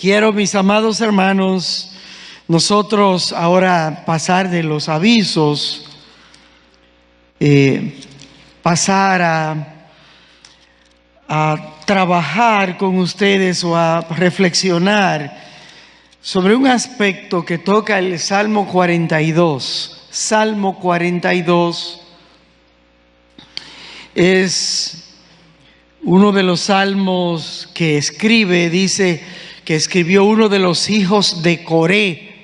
Quiero, mis amados hermanos, nosotros ahora pasar de los avisos, pasar a trabajar con ustedes o a reflexionar sobre un aspecto que toca el Salmo 42. Salmo 42 es uno de los salmos que escribió uno de los hijos de Coré.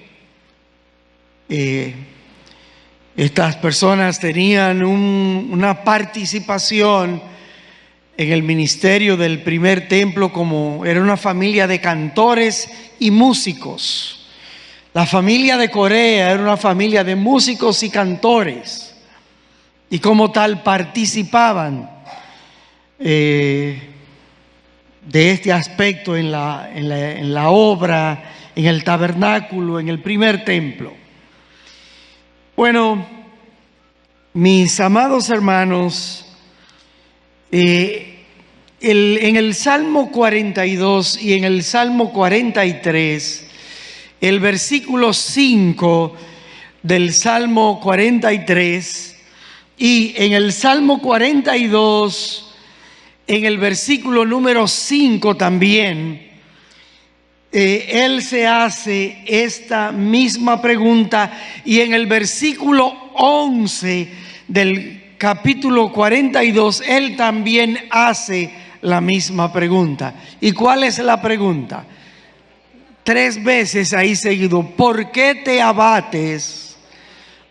Estas personas tenían una participación en el ministerio del primer templo, como era una familia de cantores y músicos. La familia de Coré era una familia de músicos y cantores, y como tal participaban de este aspecto en la obra, en el tabernáculo, en el primer templo. Bueno, mis amados hermanos, en el Salmo 42 y en el Salmo 43, el versículo 5 del Salmo 43 y en el Salmo 42, en el versículo número 5 también, él se hace esta misma pregunta, y en el versículo 11 del capítulo 42, él también hace la misma pregunta. ¿Y cuál es la pregunta? 3 veces ahí seguido: ¿por qué te abates,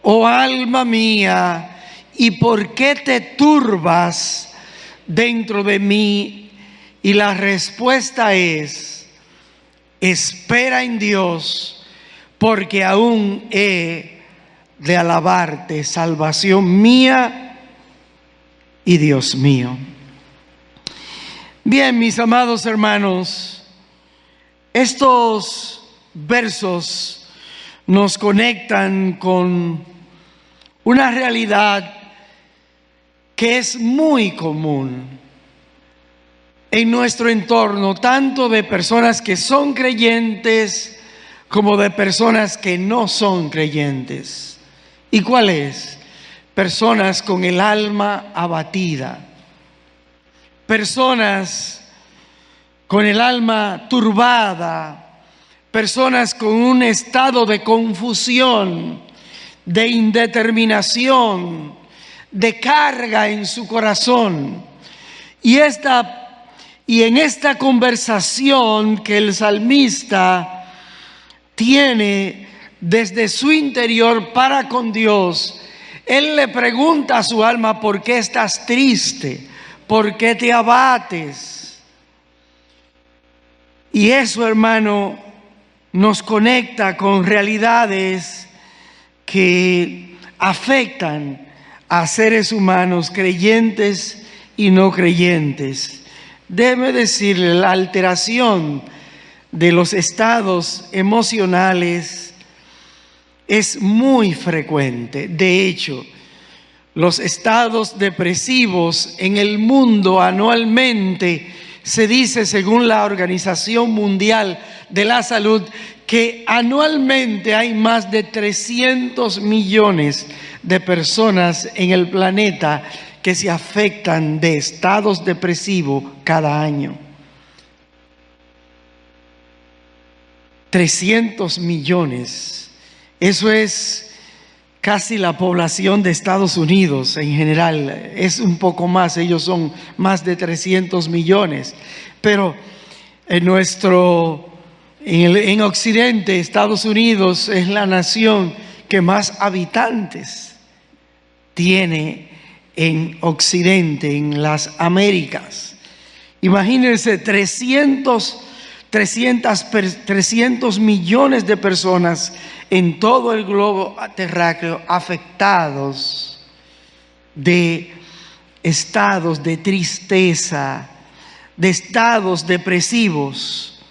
oh alma mía? ¿Y por qué te turbas dentro de mí? Y la respuesta es: espera en Dios, porque aún he de alabarte, salvación mía y Dios mío. Bien, mis amados hermanos, estos versos nos conectan con una realidad que es muy común en nuestro entorno, tanto de personas que son creyentes como de personas que no son creyentes. ¿Y cuál es? Personas con el alma abatida, personas con el alma turbada, personas con un estado de confusión, de indeterminación, de carga en su corazón. Y en esta conversación que el salmista tiene desde su interior para con Dios, él le pregunta a su alma: ¿por qué estás triste? ¿Por qué te abates? Y eso, hermano, nos conecta con realidades que afectan a seres humanos, creyentes y no creyentes. Déjeme decirle, la alteración de los estados emocionales es muy frecuente. De hecho, los estados depresivos en el mundo anualmente, se dice, según la Organización Mundial de la Salud, que anualmente hay más de 300 millones de personas en el planeta que se afectan de estados depresivos cada año. 300 millones. Eso es casi la población de Estados Unidos en general. Es un poco más, ellos son más de 300 millones. Pero en Occidente, Estados Unidos es la nación que más habitantes tiene en Occidente, en las Américas. Imagínense 300 millones de personas en todo el globo terráqueo afectados de estados de tristeza, de estados depresivos.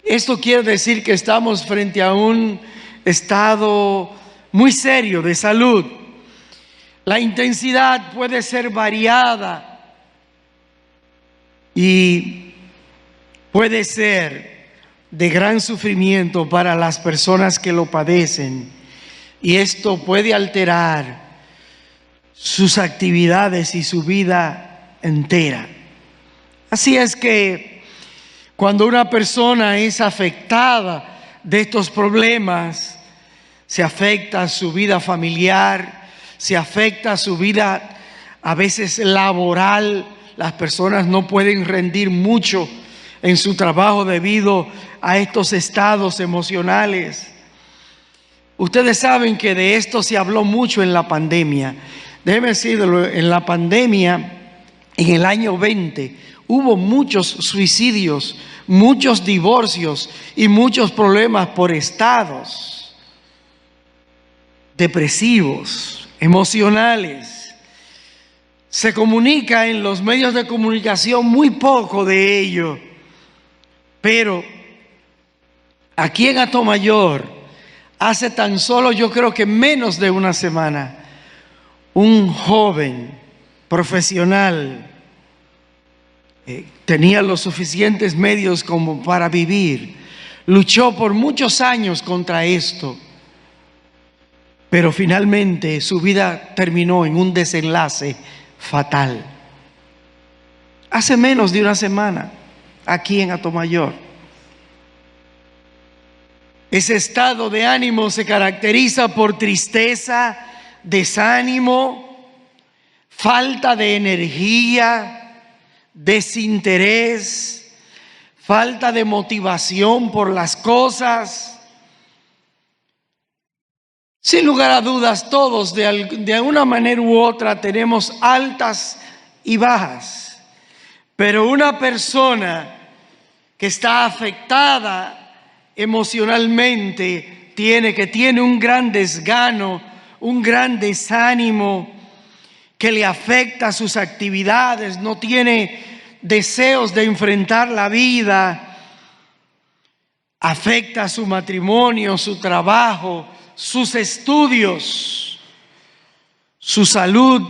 Esto quiere decir que estamos frente a un estado muy serio de salud. La intensidad puede ser variada y puede ser de gran sufrimiento para las personas que lo padecen, y esto puede alterar sus actividades y su vida entera. Así es que cuando una persona es afectada de estos problemas, se afecta su vida familiar, se afecta su vida a veces laboral. Las personas no pueden rendir mucho en su trabajo debido a estos estados emocionales. Ustedes saben que de esto se habló mucho en la pandemia. Déjenme decirlo, en la pandemia, en el año 20, hubo muchos suicidios, muchos divorcios y muchos problemas por estados depresivos, emocionales. Se comunica en los medios de comunicación muy poco de ello, pero aquí en Atomayor, hace tan solo, yo creo que menos de una semana, un joven profesional tenía los suficientes medios como para vivir, luchó por muchos años contra esto, pero finalmente su vida terminó en un desenlace fatal. Hace menos de una semana, aquí en Atomayor. Ese estado de ánimo se caracteriza por tristeza, desánimo, falta de energía, desinterés, falta de motivación por las cosas. Sin lugar a dudas, todos de una manera u otra tenemos altas y bajas, pero una persona que está afectada emocionalmente tiene un gran desgano, un gran desánimo que le afecta sus actividades, no tiene deseos de enfrentar la vida, afecta su matrimonio, su trabajo, sus estudios, su salud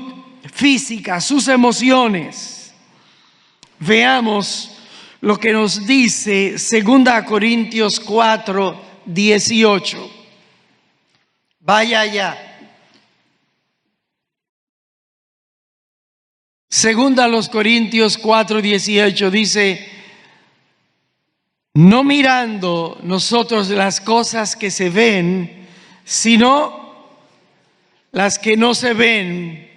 física, sus emociones. Veamos lo que nos dice 2 Corintios 4, 18. Vaya allá. 2 Corintios 4, 18 dice: no mirando nosotros las cosas que se ven, sino las que no se ven,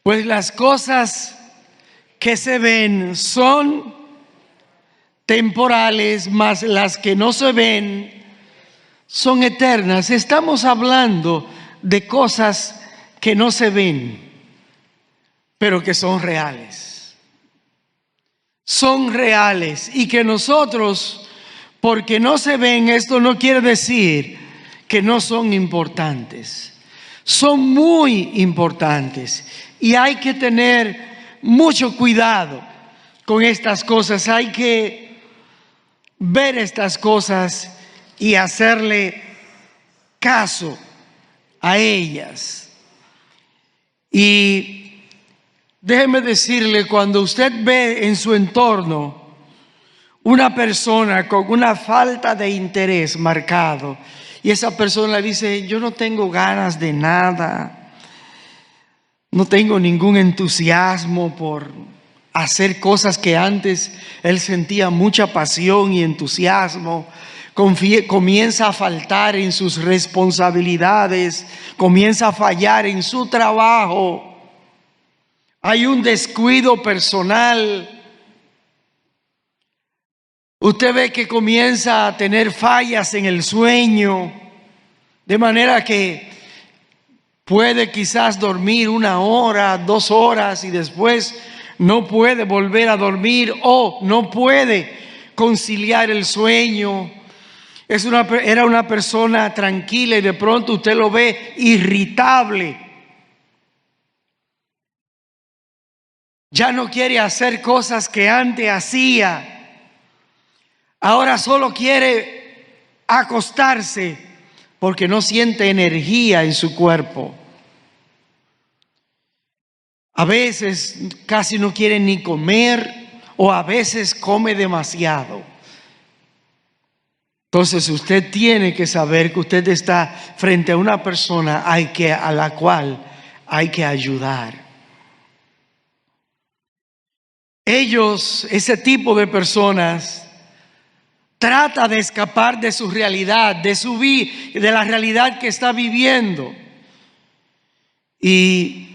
pues las cosas que se ven son temporales, mas las que no se ven son eternas. Estamos hablando de cosas que no se ven, pero que son reales. Son reales, y que nosotros, porque no se ven, esto no quiere decir que no son importantes. Son muy importantes, y hay que tener mucho cuidado con estas cosas. Hay que ver estas cosas y hacerle caso a ellas. Y déjeme decirle, cuando usted ve en su entorno una persona con una falta de interés marcado, y esa persona dice: yo no tengo ganas de nada, no tengo ningún entusiasmo por hacer cosas que antes él sentía mucha pasión y entusiasmo, comienza a faltar en sus responsabilidades, comienza a fallar en su trabajo, hay un descuido personal. Usted ve que comienza a tener fallas en el sueño, de manera que puede quizás dormir 1 hora, 2 horas, y después no puede volver a dormir, o no puede conciliar el sueño. Era una persona tranquila, y de pronto usted lo ve irritable. Ya no quiere hacer cosas que antes hacía. Ahora solo quiere acostarse porque no siente energía en su cuerpo. A veces casi no quiere ni comer, o a veces come demasiado. Entonces usted tiene que saber que usted está frente a una persona a la cual hay que ayudar. Ese tipo de personas, trata de escapar de su realidad, de la realidad que está viviendo. Y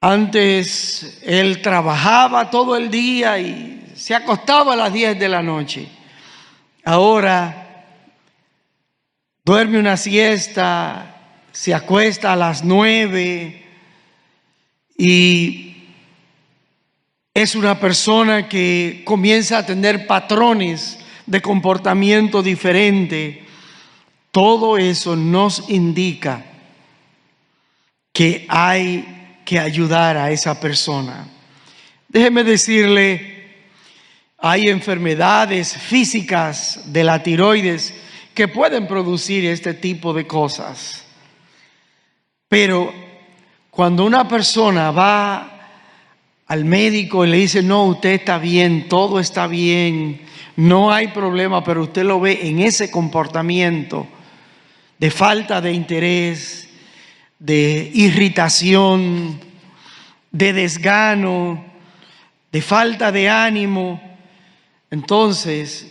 antes él trabajaba todo el día y se acostaba a las 10 de la noche. Ahora duerme una siesta, se acuesta a las 9 y es una persona que comienza a tener patrones de comportamiento diferente. Todo eso nos indica que hay que ayudar a esa persona. Déjeme decirle, hay enfermedades físicas de la tiroides que pueden producir este tipo de cosas. Pero cuando una persona va al médico y le dice, no, usted está bien, todo está bien, no hay problema, pero usted lo ve en ese comportamiento de falta de interés, de irritación, de desgano, de falta de ánimo. Entonces,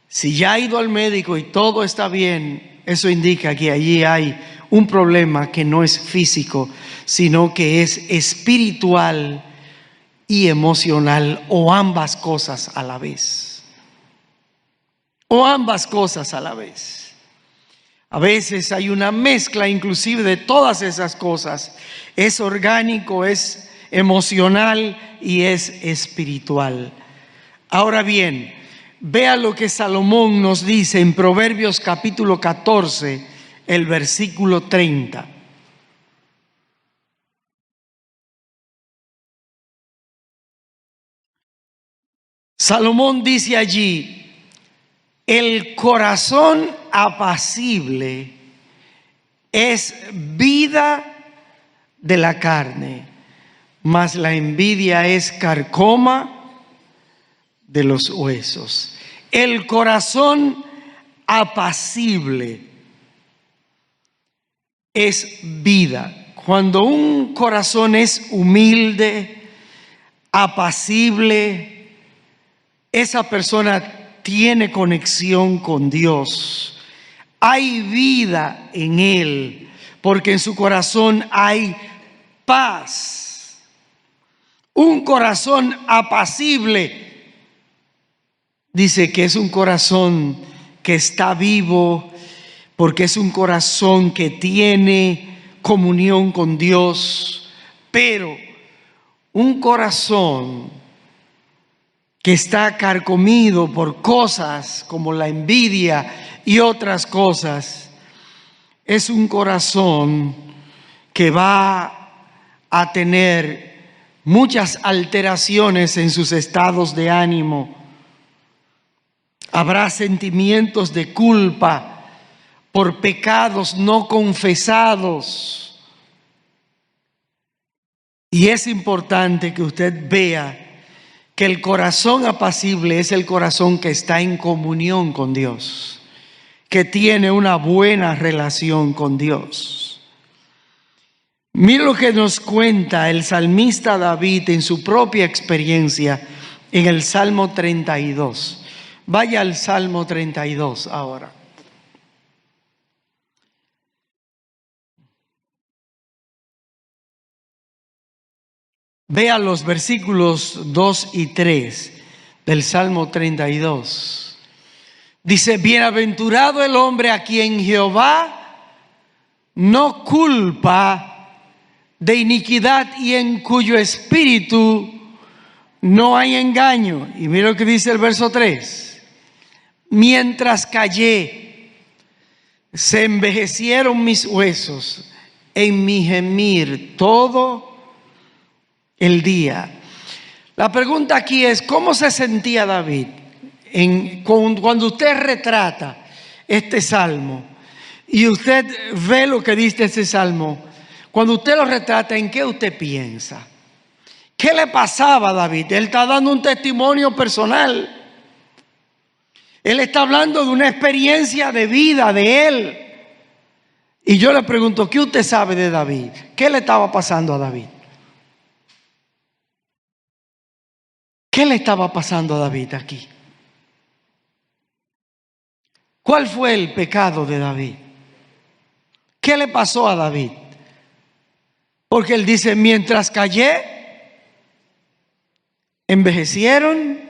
si ya ha ido al médico y todo está bien, eso indica que allí hay un problema que no es físico, sino que es espiritual y emocional, o ambas cosas a la vez. O ambas cosas a la vez. A veces hay una mezcla inclusive de todas esas cosas. Es orgánico, es emocional y es espiritual. Ahora bien, vea lo que Salomón nos dice en Proverbios capítulo 14, el versículo 30. Salomón dice allí, el corazón apacible es vida de la carne, mas la envidia es carcoma de los huesos. El corazón apacible es vida. Cuando un corazón es humilde, apacible, esa persona tiene conexión con Dios. Hay vida en él, porque en su corazón hay paz. Un corazón apacible, dice que es un corazón que está vivo, porque es un corazón que tiene comunión con Dios. Pero un corazón que está carcomido por cosas como la envidia y otras cosas, es un corazón que va a tener muchas alteraciones en sus estados de ánimo. Habrá sentimientos de culpa por pecados no confesados. Y es importante que usted vea que el corazón apacible es el corazón que está en comunión con Dios, que tiene una buena relación con Dios. Mira lo que nos cuenta el salmista David en su propia experiencia en el Salmo 32. Vaya al Salmo 32 ahora. Vea los versículos 2 y 3 del Salmo 32. Dice, bienaventurado el hombre a quien Jehová no culpa de iniquidad y en cuyo espíritu no hay engaño. Y mira lo que dice el verso 3. Mientras callé, se envejecieron mis huesos en mi gemir todo el día. La pregunta aquí es, ¿cómo se sentía David cuando usted retrata este salmo y usted ve lo que dice este salmo? Cuando usted lo retrata, ¿en qué usted piensa? ¿Qué le pasaba a David? Él está dando un testimonio personal. Él está hablando de una experiencia de vida de él. Y yo le pregunto, ¿qué usted sabe de David? ¿Qué le estaba pasando a David? ¿Qué le estaba pasando a David aquí? ¿Cuál fue el pecado de David? ¿Qué le pasó a David? Porque él dice, mientras callé, envejecieron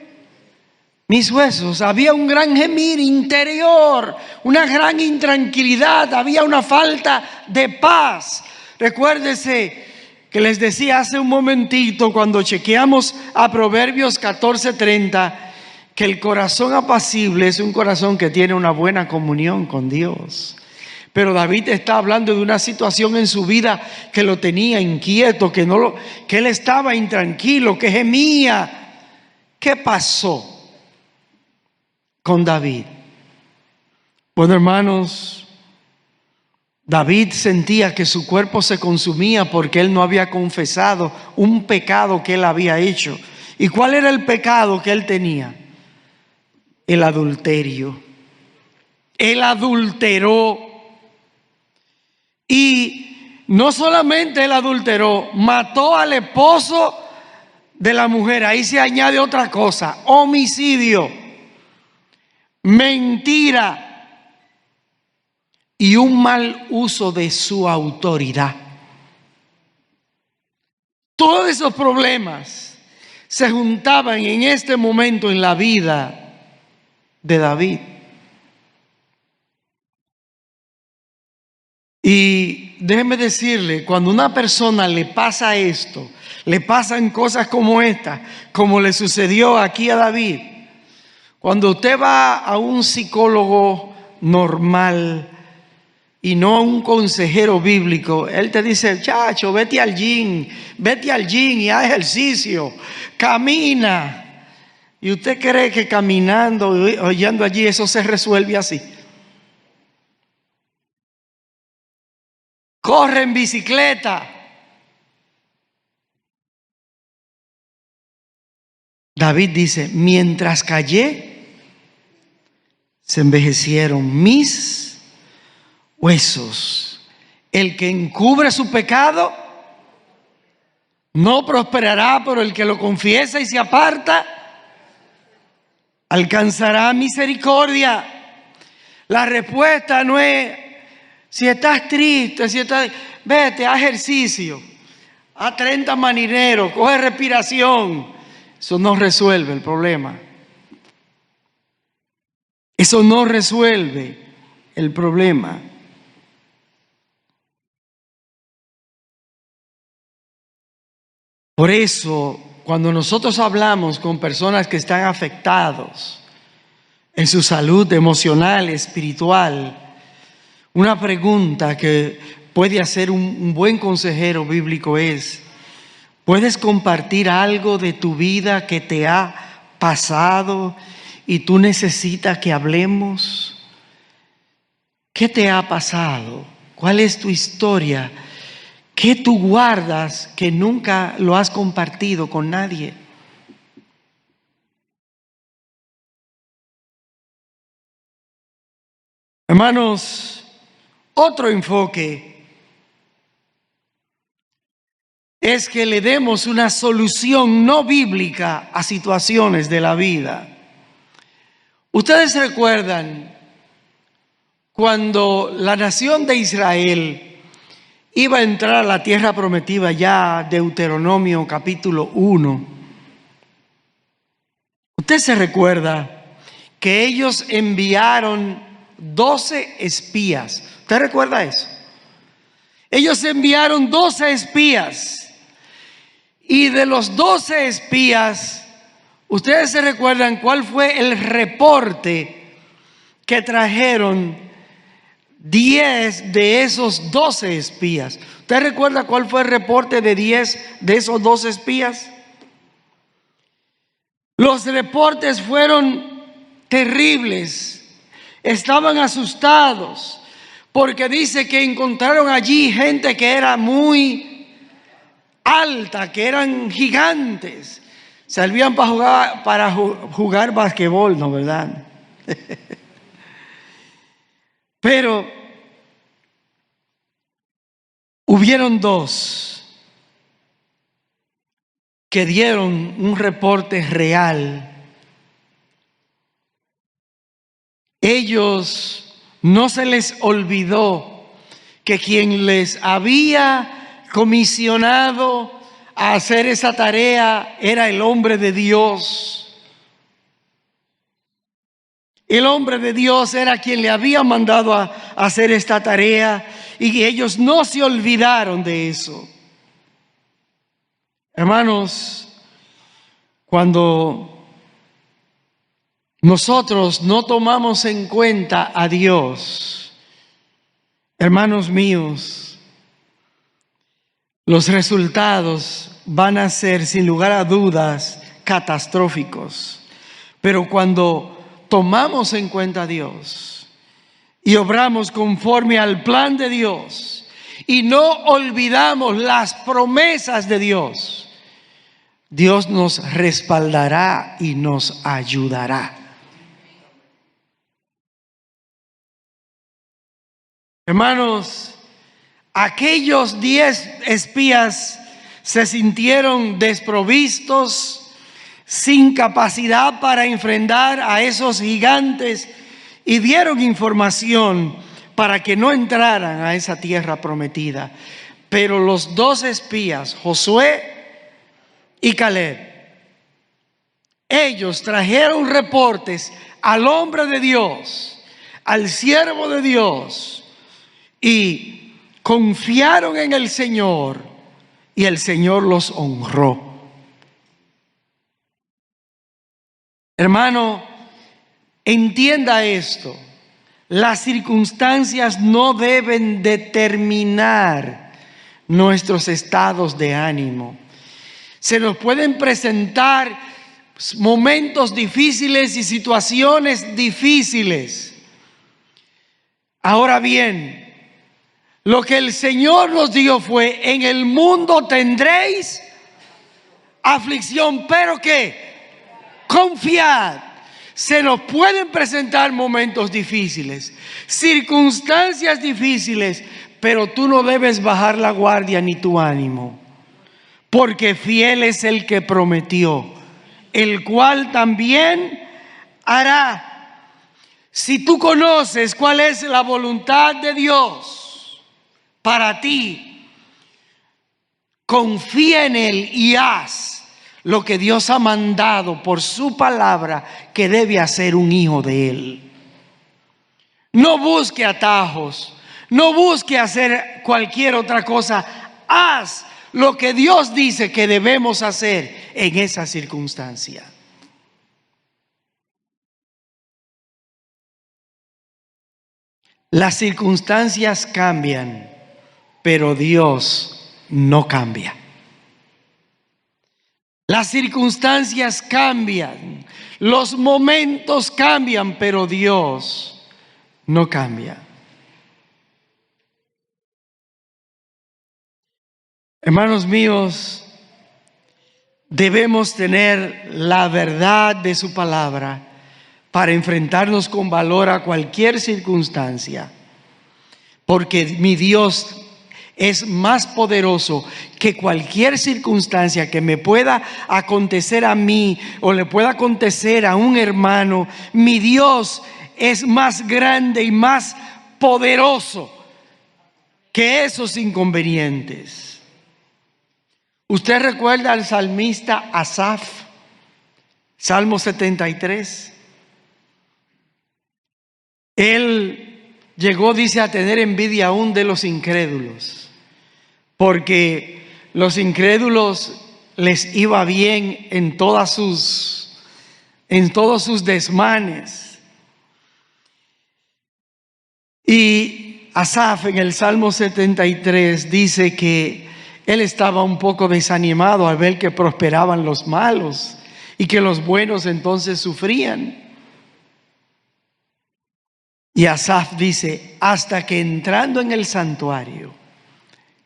mis huesos. Había un gran gemir interior, una gran intranquilidad, había una falta de paz. Recuérdese que les decía hace un momentito cuando chequeamos a Proverbios 14:30, que el corazón apacible es un corazón que tiene una buena comunión con Dios. Pero David está hablando de una situación en su vida que lo tenía inquieto, que él estaba intranquilo, que gemía. ¿Qué pasó con David? Bueno, hermanos, David sentía que su cuerpo se consumía porque él no había confesado un pecado que él había hecho. ¿Y cuál era el pecado que él tenía? El adulterio. Él adulteró. Y no solamente él adulteró, mató al esposo de la mujer. Ahí se añade otra cosa: homicidio, mentira y un mal uso de su autoridad. Todos esos problemas se juntaban en este momento en la vida de David. Y déjeme decirle, cuando a una persona le pasa esto, le pasan cosas como esta, como le sucedió aquí a David, cuando usted va a un psicólogo normal y no a un consejero bíblico, él te dice, chacho, vete al gym y haz ejercicio, camina. Y usted cree que caminando, oyendo allí, eso se resuelve así. Corre en bicicleta. David dice, mientras callé, se envejecieron mis huesos. El que encubre su pecado no prosperará, pero el que lo confiesa y se aparta alcanzará misericordia. La respuesta no es, si estás triste, vete, haz ejercicio, haz 30 marineros, coge respiración. Eso no resuelve el problema. Eso no resuelve el problema. Por eso, cuando nosotros hablamos con personas que están afectados en su salud emocional, espiritual, una pregunta que puede hacer un buen consejero bíblico es, ¿puedes compartir algo de tu vida que te ha pasado y tú necesitas que hablemos? ¿Qué te ha pasado? ¿Cuál es tu historia? ¿Qué tú guardas que nunca lo has compartido con nadie? Hermanos, otro enfoque es que le demos una solución no bíblica a situaciones de la vida. Ustedes recuerdan cuando la nación de Israel iba a entrar a la tierra prometida, ya Deuteronomio capítulo 1. Usted se recuerda que ellos enviaron 12 espías. ¿Usted recuerda eso? Ellos enviaron 12 espías. Y de los 12 espías, ¿ustedes se recuerdan cuál fue el reporte que trajeron 10 de esos 12 espías? ¿Usted recuerda cuál fue el reporte de 10 de esos 12 espías? Los reportes fueron terribles. Estaban asustados porque dice que encontraron allí gente que era muy alta, que eran gigantes. Servían para jugar basquetbol, ¿no verdad? Pero hubieron dos que dieron un reporte real. Ellos no se les olvidó que quien les había comisionado a hacer esa tarea era el hombre de Dios. El hombre de Dios era quien le había mandado a hacer esta tarea, y ellos no se olvidaron de eso. Hermanos, cuando nosotros no tomamos en cuenta a Dios, hermanos míos, los resultados van a ser, sin lugar a dudas, catastróficos. Pero cuando tomamos en cuenta a Dios y obramos conforme al plan de Dios y no olvidamos las promesas de Dios, Dios nos respaldará y nos ayudará. Hermanos, aquellos 10 espías se sintieron desprovistos, sin capacidad para enfrentar a esos gigantes, y dieron información para que no entraran a esa tierra prometida. Pero los 2 espías, Josué y Caleb, ellos trajeron reportes al hombre de Dios, al siervo de Dios, y confiaron en el Señor, y el Señor los honró. Hermano, entienda esto: las circunstancias no deben determinar nuestros estados de ánimo. Se nos pueden presentar momentos difíciles y situaciones difíciles. Ahora bien, lo que el Señor nos dijo fue: en el mundo tendréis aflicción, pero ¿qué? Confiad. Se nos pueden presentar momentos difíciles, circunstancias difíciles, pero tú no debes bajar la guardia ni tu ánimo, porque fiel es el que prometió, el cual también hará. Si tú conoces cuál es la voluntad de Dios para ti, confía en Él y haz lo que Dios ha mandado por su palabra que debe hacer un hijo de Él. No busque atajos, no busque hacer cualquier otra cosa. Haz lo que Dios dice que debemos hacer en esa circunstancia. Las circunstancias cambian, pero Dios no cambia. Las circunstancias cambian, los momentos cambian, pero Dios no cambia. Hermanos míos, debemos tener la verdad de su palabra para enfrentarnos con valor a cualquier circunstancia, porque mi Dios es más poderoso que cualquier circunstancia que me pueda acontecer a mí o le pueda acontecer a un hermano. Mi Dios es más grande y más poderoso que esos inconvenientes. ¿Usted recuerda al salmista Asaf? Salmo 73. Él llegó, dice, a tener envidia aún de los incrédulos, porque los incrédulos les iba bien en todos sus desmanes. Y Asaf en el Salmo 73 dice que él estaba un poco desanimado al ver que prosperaban los malos y que los buenos entonces sufrían. Y Asaf dice: hasta que entrando en el santuario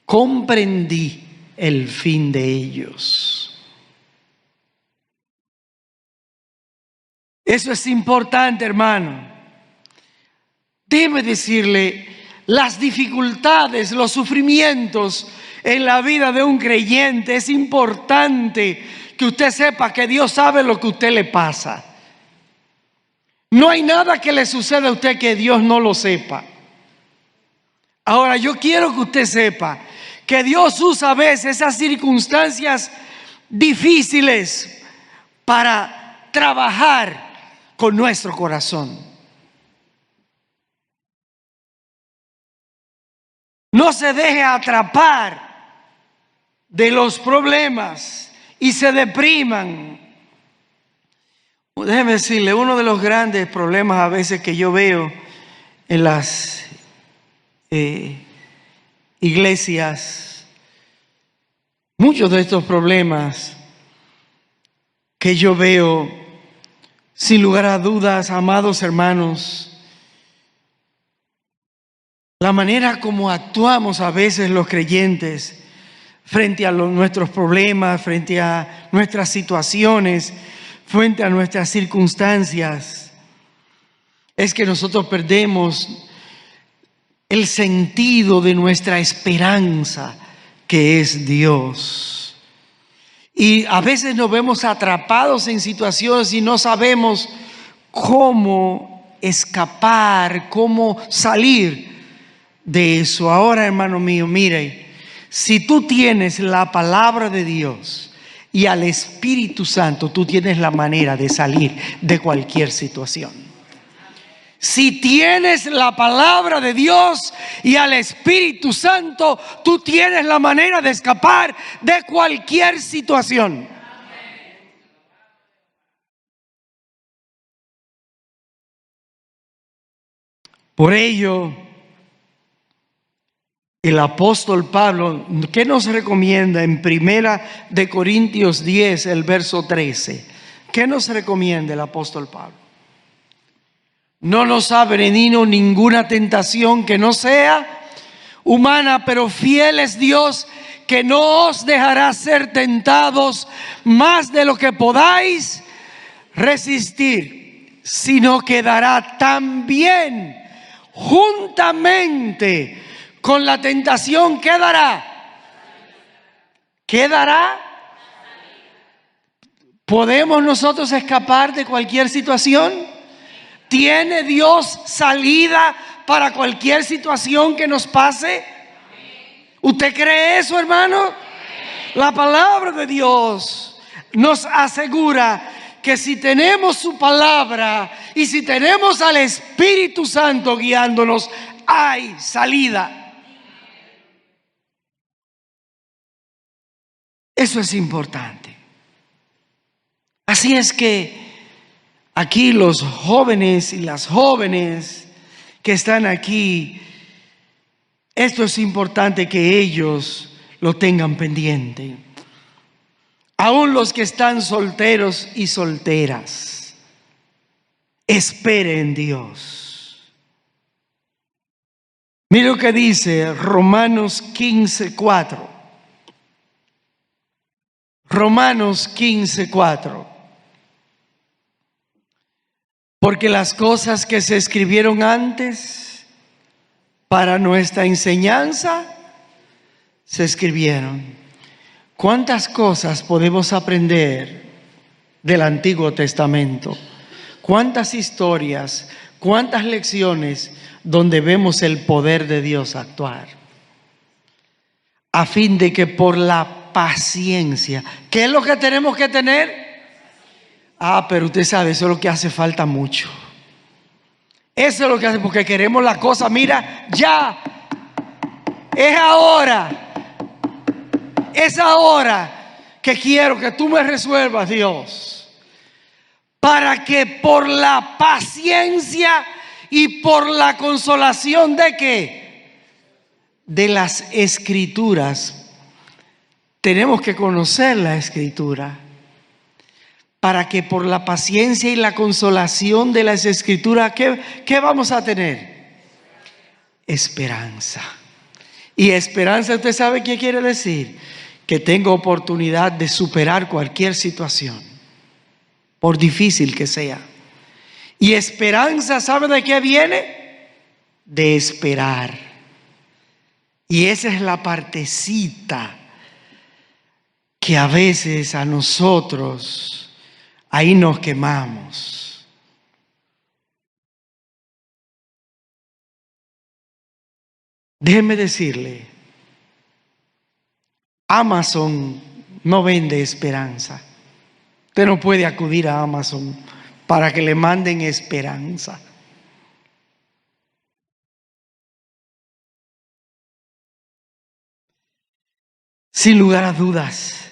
comprendí el fin de ellos. Eso es importante, hermano. Déjeme decirle, las dificultades, los sufrimientos en la vida de un creyente, es importante que usted sepa que Dios sabe lo que a usted le pasa. No hay nada que le suceda a usted que Dios no lo sepa. Ahora, yo quiero que usted sepa que Dios usa a veces esas circunstancias difíciles para trabajar con nuestro corazón. No se deje atrapar de los problemas y se depriman. Déjeme decirle, uno de los grandes problemas a veces que yo veo en las iglesias, muchos de estos problemas que yo veo, sin lugar a dudas, amados hermanos, la manera como actuamos a veces los creyentes frente a nuestros problemas, frente a nuestras situaciones, frente a nuestras circunstancias, es que nosotros perdemos el sentido de nuestra esperanza, que es Dios. Y a veces nos vemos atrapados en situaciones y no sabemos cómo escapar, cómo salir de eso. Ahora, hermano mío, mire, si tú tienes la palabra de Dios y al Espíritu Santo, tú tienes la manera de salir de cualquier situación. Si tienes la palabra de Dios y al Espíritu Santo, tú tienes la manera de escapar de cualquier situación. Por ello, el apóstol Pablo, ¿qué nos recomienda en 1 Corintios 10, el verso 13? ¿Qué nos recomienda el apóstol Pablo? No nos ha venido ninguna tentación que no sea humana, pero fiel es Dios, que no os dejará ser tentados más de lo que podáis resistir, sino que dará también juntamente con la tentación, ¿qué dará? ¿Qué dará? ¿Podemos nosotros escapar de cualquier situación? ¿Tiene Dios salida para cualquier situación que nos pase? ¿Usted cree eso, hermano? La palabra de Dios nos asegura que si tenemos su palabra y si tenemos al Espíritu Santo guiándonos, hay salida. Eso es importante. Así es que aquí los jóvenes y las jóvenes que están aquí, esto es importante que ellos lo tengan pendiente. Aún los que están solteros y solteras, esperen en Dios. Mira lo que dice Romanos 15:4. Romanos 15:4. Porque las cosas que se escribieron antes para nuestra enseñanza se escribieron. ¿Cuántas cosas podemos aprender del Antiguo Testamento? ¿Cuántas historias, cuántas lecciones donde vemos el poder de Dios actuar? A fin de que por la paciencia, ¿qué es lo que tenemos que tener? Pero usted sabe, eso es lo que hace falta mucho. Eso es lo que hace, porque queremos la cosa, mira, ya, es ahora que quiero que tú me resuelvas, Dios, para que por la paciencia y por la consolación de ¿qué? De las Escrituras. Tenemos que conocer la Escritura. Para que por la paciencia y la consolación de las Escrituras, ¿qué vamos a tener? Esperanza. Y esperanza, ¿usted sabe qué quiere decir? Que tengo oportunidad de superar cualquier situación, por difícil que sea. Y esperanza, ¿sabe de qué viene? De esperar. Y esa es la partecita que a veces a nosotros ahí nos quemamos. Déjeme decirle, Amazon no vende esperanza. Usted no puede acudir a Amazon para que le manden esperanza. Sin lugar a dudas,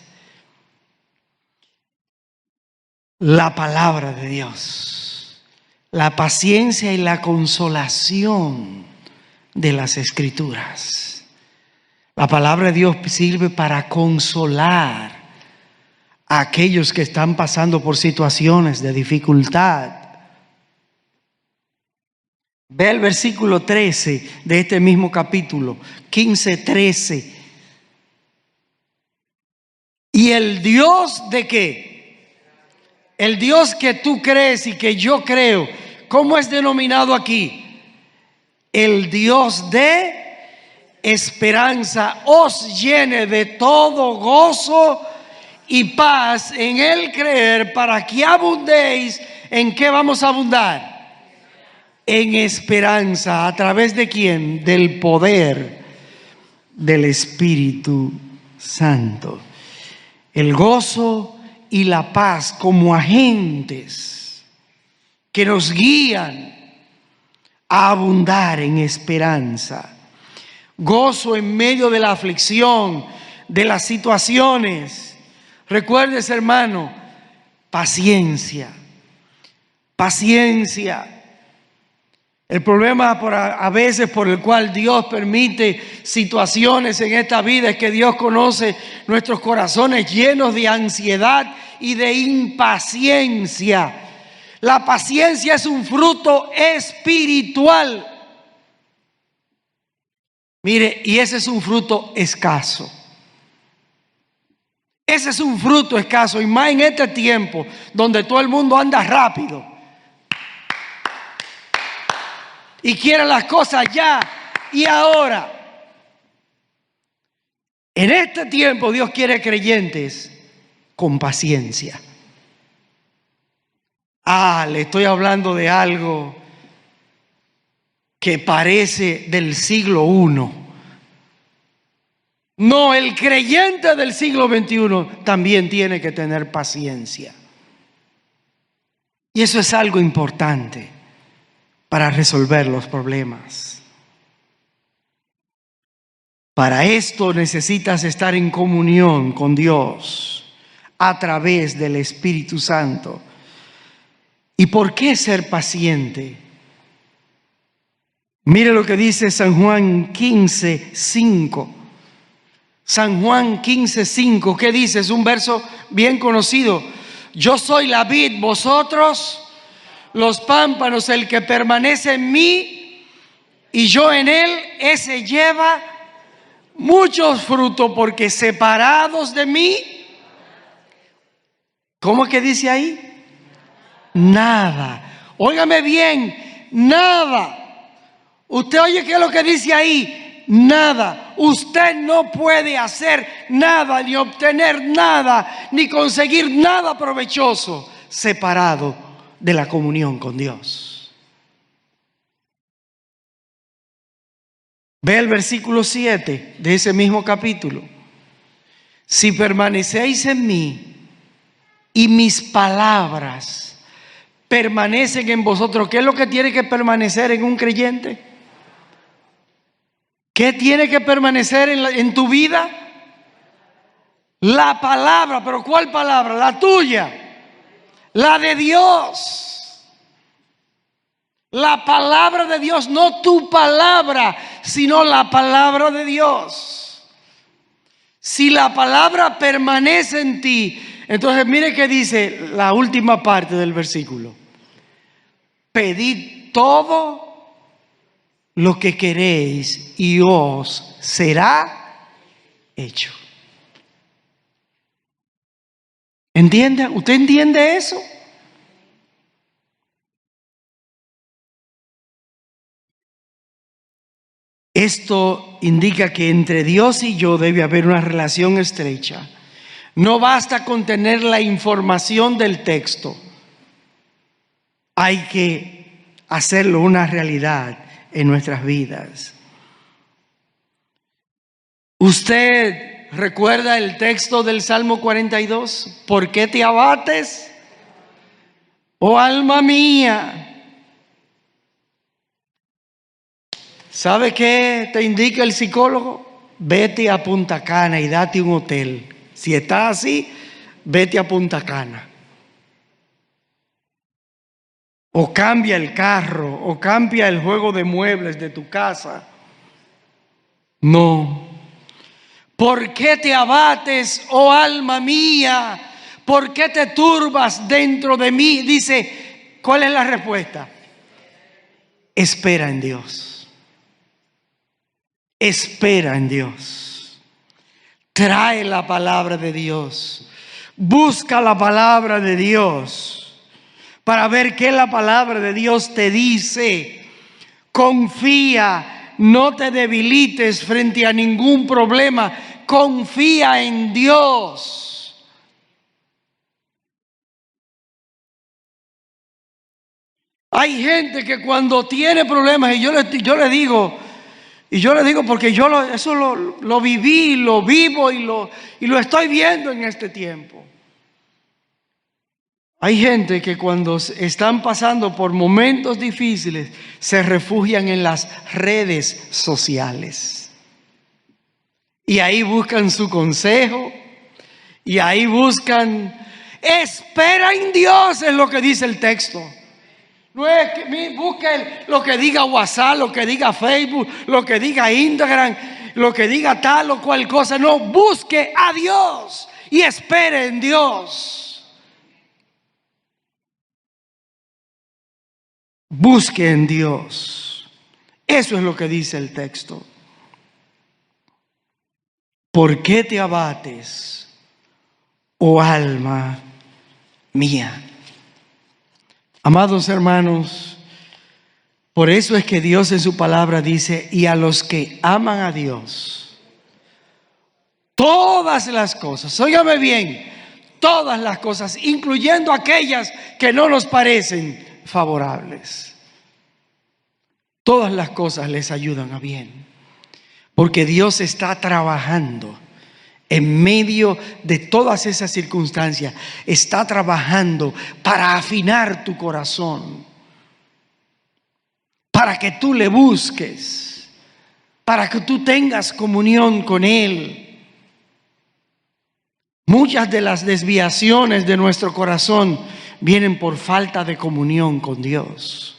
la palabra de Dios, la paciencia y la consolación de las Escrituras. La palabra de Dios sirve para consolar a aquellos que están pasando por situaciones de dificultad. Ve el versículo 13 de este mismo capítulo, 15:13. ¿Y el Dios de qué? El Dios que tú crees y que yo creo, ¿cómo es denominado aquí? El Dios de esperanza os llene de todo gozo y paz en el creer, para que abundéis. ¿En qué vamos a abundar? En esperanza. ¿A través de quién? Del poder del Espíritu Santo. El gozo y la paz como agentes que nos guían a abundar en esperanza. Gozo en medio de la aflicción, de las situaciones. Recuerdes, hermano, paciencia. Paciencia. El problema a veces por el cual Dios permite situaciones en esta vida es que Dios conoce nuestros corazones llenos de ansiedad y de impaciencia. La paciencia es un fruto espiritual. Mire, y ese es un fruto escaso. Ese es un fruto escaso, y más en este tiempo donde todo el mundo anda rápido y quiere las cosas ya y ahora. En este tiempo Dios quiere creyentes con paciencia. Le estoy hablando de algo que parece del siglo I. No, el creyente del siglo XXI también tiene que tener paciencia. Y eso es algo importante para resolver los problemas. Para esto necesitas estar en comunión con Dios a través del Espíritu Santo. ¿Y por qué ser paciente? Mire lo que dice San Juan 15:5. San Juan 15:5, ¿qué dice? Es un verso bien conocido. Yo soy la vid, vosotros los pámpanos. El que permanece en mí y yo en él, ese lleva muchos frutos, porque separados de mí, ¿cómo es que dice ahí? Nada. Óigame bien, nada. Usted oye qué es lo que dice ahí. Nada. Usted no puede hacer nada, ni obtener nada, ni conseguir nada provechoso separado de la comunión con Dios. Ve el versículo 7 de ese mismo capítulo. Si permanecéis en mí y mis palabras permanecen en vosotros. ¿Qué es lo que tiene que permanecer en un creyente? ¿Qué tiene que permanecer en tu vida? La palabra. ¿Pero cuál palabra? La tuya. La de Dios. La palabra de Dios, no tu palabra, sino la palabra de Dios. Si la palabra permanece en ti, entonces mire qué dice la última parte del versículo. Pedid todo lo que queréis y os será hecho. ¿Entiende? ¿Usted entiende eso? Esto indica que entre Dios y yo debe haber una relación estrecha. No basta con tener la información del texto. Hay que hacerlo una realidad en nuestras vidas. ¿Usted recuerda el texto del Salmo 42? ¿Por qué te abates, oh alma mía? ¿Sabe qué te indica el psicólogo? Vete a Punta Cana y date un hotel. Si estás así, vete a Punta Cana. O cambia el carro, o cambia el juego de muebles de tu casa. No. ¿Por qué te abates, oh alma mía? ¿Por qué te turbas dentro de mí? Dice, ¿cuál es la respuesta? Espera en Dios. Espera en Dios. Trae la palabra de Dios. Busca la palabra de Dios para ver qué la palabra de Dios te dice. Confía, no te debilites frente a ningún problema. Confía en Dios. Hay gente que cuando tiene problemas, y yo le digo porque eso lo viví, lo vivo y lo estoy viendo en este tiempo. Hay gente que cuando están pasando por momentos difíciles se refugian en las redes sociales. Y ahí buscan su consejo. Y ahí buscan, espera en Dios, es lo que dice el texto. No es que busque lo que diga WhatsApp, lo que diga Facebook, lo que diga Instagram, lo que diga tal o cual cosa. No, busque a Dios y espere en Dios. Busque en Dios. Eso es lo que dice el texto. ¿Por qué te abates, oh alma mía? Amados hermanos, por eso es que Dios en su palabra dice, y a los que aman a Dios, todas las cosas, óigame bien, todas las cosas, incluyendo aquellas que no nos parecen favorables, todas las cosas les ayudan a bien, porque Dios está trabajando en medio de todas esas circunstancias. Está trabajando para afinar tu corazón, para que tú le busques, para que tú tengas comunión con Él. Muchas de las desviaciones de nuestro corazón vienen por falta de comunión con Dios.